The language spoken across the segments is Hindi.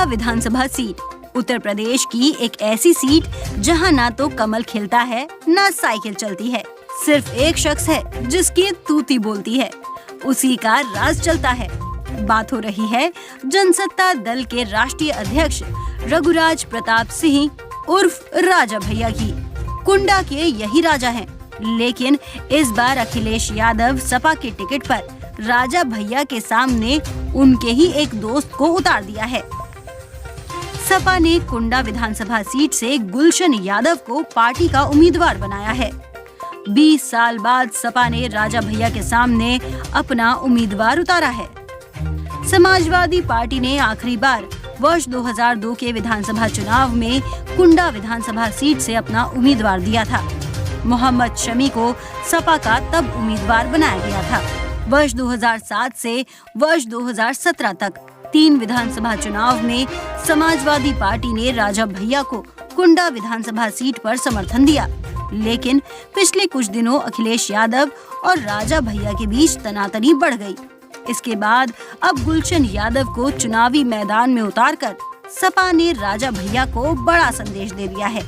कुंडा विधानसभा सीट उत्तर प्रदेश की एक ऐसी सीट जहां ना तो कमल खिलता है ना साइकिल चलती है। सिर्फ एक शख्स है जिसकी तूती बोलती है, उसी का राज चलता है। बात हो रही है जनसत्ता दल के राष्ट्रीय अध्यक्ष रघुराज प्रताप सिंह उर्फ राजा भैया की। कुंडा के यही राजा हैं, लेकिन इस बार अखिलेश यादव सपा के टिकट पर राजा भैया के सामने उनके ही एक दोस्त को उतार दिया है। सपा ने कुंडा विधानसभा सीट से गुलशन यादव को पार्टी का उम्मीदवार बनाया है। 20 साल बाद सपा ने राजा भैया के सामने अपना उम्मीदवार उतारा है। समाजवादी पार्टी ने आखिरी बार वर्ष 2002 के विधानसभा चुनाव में कुंडा विधानसभा सीट से अपना उम्मीदवार दिया था। मोहम्मद शमी को सपा का तब उम्मीदवार बनाया गया था। वर्ष 2007 से वर्ष 2017 तक 3 विधानसभा चुनाव में समाजवादी पार्टी ने राजा भैया को कुंडा विधानसभा सीट पर समर्थन दिया, लेकिन पिछले कुछ दिनों अखिलेश यादव और राजा भैया के बीच तनातनी बढ़ गई। इसके बाद अब गुलशन यादव को चुनावी मैदान में उतारकर सपा ने राजा भैया को बड़ा संदेश दे दिया है।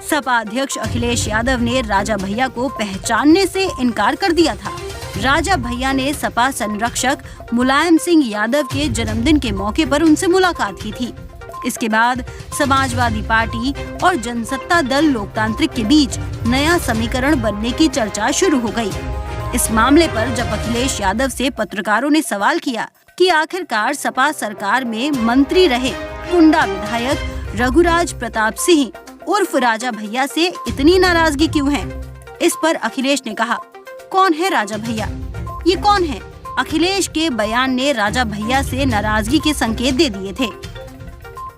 सपा अध्यक्ष अखिलेश यादव ने राजा भैया को पहचानने से इनकार कर दिया था। राजा भैया ने सपा संरक्षक मुलायम सिंह यादव के जन्मदिन के मौके पर उनसे मुलाकात की थी। इसके बाद समाजवादी पार्टी और जनसत्ता दल लोकतांत्रिक के बीच नया समीकरण बनने की चर्चा शुरू हो गई। इस मामले पर जब अखिलेश यादव से पत्रकारों ने सवाल किया कि आखिरकार सपा सरकार में मंत्री रहे कुंडा विधायक रघुराज प्रताप सिंह उर्फ राजा भैया से इतनी नाराजगी क्यों है, इस पर अखिलेश ने कहा, कौन है राजा भैया? ये कौन है? अखिलेश के बयान ने राजा भैया से नाराजगी के संकेत दे दिए थे।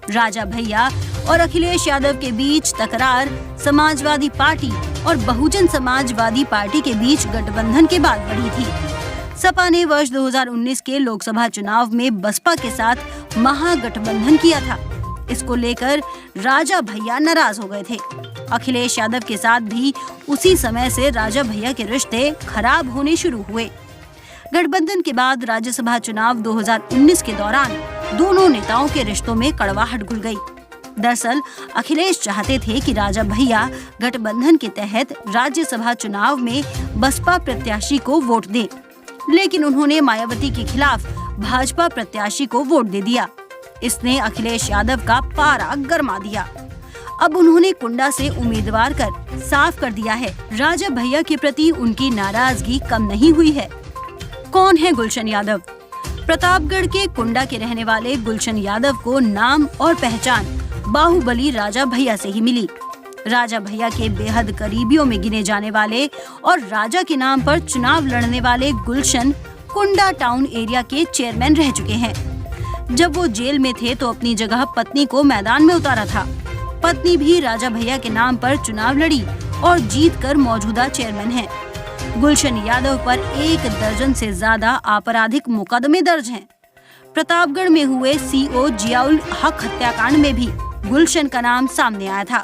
राजा भैया और अखिलेश यादव के बीच तकरार समाजवादी पार्टी और बहुजन समाजवादी पार्टी के बीच गठबंधन के बाद बढ़ी थी। सपा ने वर्ष 2019 के लोकसभा चुनाव में बसपा के साथ महागठबंधन किया था। इसको लेकर राजा भैया नाराज हो गए थे। अखिलेश यादव के साथ भी उसी समय से राजा भैया के रिश्ते खराब होने शुरू हुए। गठबंधन के बाद राज्यसभा चुनाव 2019 के दौरान दोनों नेताओं के रिश्तों में कड़वाहट घुल गई। दरअसल अखिलेश चाहते थे कि राजा भैया गठबंधन के तहत राज्यसभा चुनाव में बसपा प्रत्याशी को वोट दें, लेकिन उन्होंने मायावती के खिलाफ भाजपा प्रत्याशी को वोट दे दिया। इसने अखिलेश यादव का पारा गरमा दिया। अब उन्होंने कुंडा से उम्मीदवार कर साफ कर दिया है, राजा भैया के प्रति उनकी नाराजगी कम नहीं हुई है। कौन है गुलशन यादव? प्रतापगढ़ के कुंडा के रहने वाले गुलशन यादव को नाम और पहचान बाहुबली राजा भैया से ही मिली। राजा भैया के बेहद करीबियों में गिने जाने वाले और राजा के नाम पर चुनाव लड़ने वाले गुलशन कुंडा टाउन एरिया के चेयरमैन रह चुके हैं। जब वो जेल में थे तो अपनी जगह पत्नी को मैदान में उतारा था। पत्नी भी राजा भैया के नाम पर चुनाव लड़ी और जीतकर मौजूदा चेयरमैन हैं। गुलशन यादव पर 1 दर्जन से ज्यादा आपराधिक मुकदमे दर्ज हैं। प्रतापगढ़ में हुए सीओ जियाउल हक हत्याकांड में भी गुलशन का नाम सामने आया था।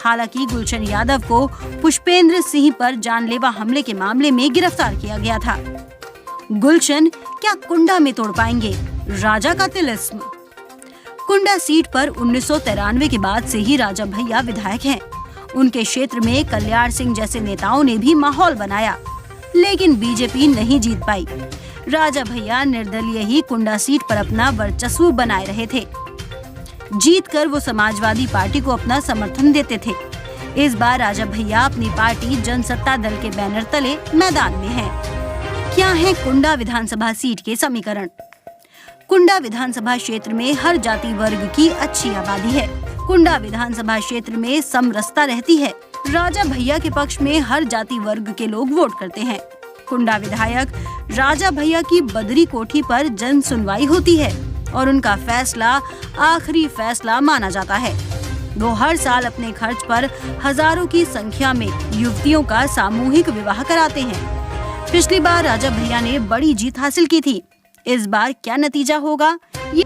हालांकि गुलशन यादव को पुष्पेंद्र सिंह पर जानलेवा हमले के मामले में गिरफ्तार किया गया था। गुलशन क्या कुंडा में तोड़ पाएंगे राजा का तिलिस्म? कुंडा सीट पर 1993 के बाद से ही राजा भैया विधायक हैं। उनके क्षेत्र में कल्याण सिंह जैसे नेताओं ने भी माहौल बनाया, लेकिन बीजेपी नहीं जीत पाई। राजा भैया निर्दलीय ही कुंडा सीट पर अपना वर्चस्व बनाए रहे थे। जीतकर वो समाजवादी पार्टी को अपना समर्थन देते थे। इस बार राजा भैया अपनी पार्टी जनसत्ता दल के बैनर तले मैदान में है। क्या है कुंडा विधानसभा सीट के समीकरण? कुंडा विधानसभा क्षेत्र में हर जाति वर्ग की अच्छी आबादी है। कुंडा विधानसभा क्षेत्र में समरसता रहती है। राजा भैया के पक्ष में हर जाति वर्ग के लोग वोट करते हैं। कुंडा विधायक राजा भैया की बदरी कोठी पर जन सुनवाई होती है और उनका फैसला आखिरी फैसला माना जाता है। वो हर साल अपने खर्च पर हजारों की संख्या में युवतियों का सामूहिक विवाह कराते हैं। पिछली बार राजा भैया ने बड़ी जीत हासिल की थी। इस बार क्या नतीजा होगा ये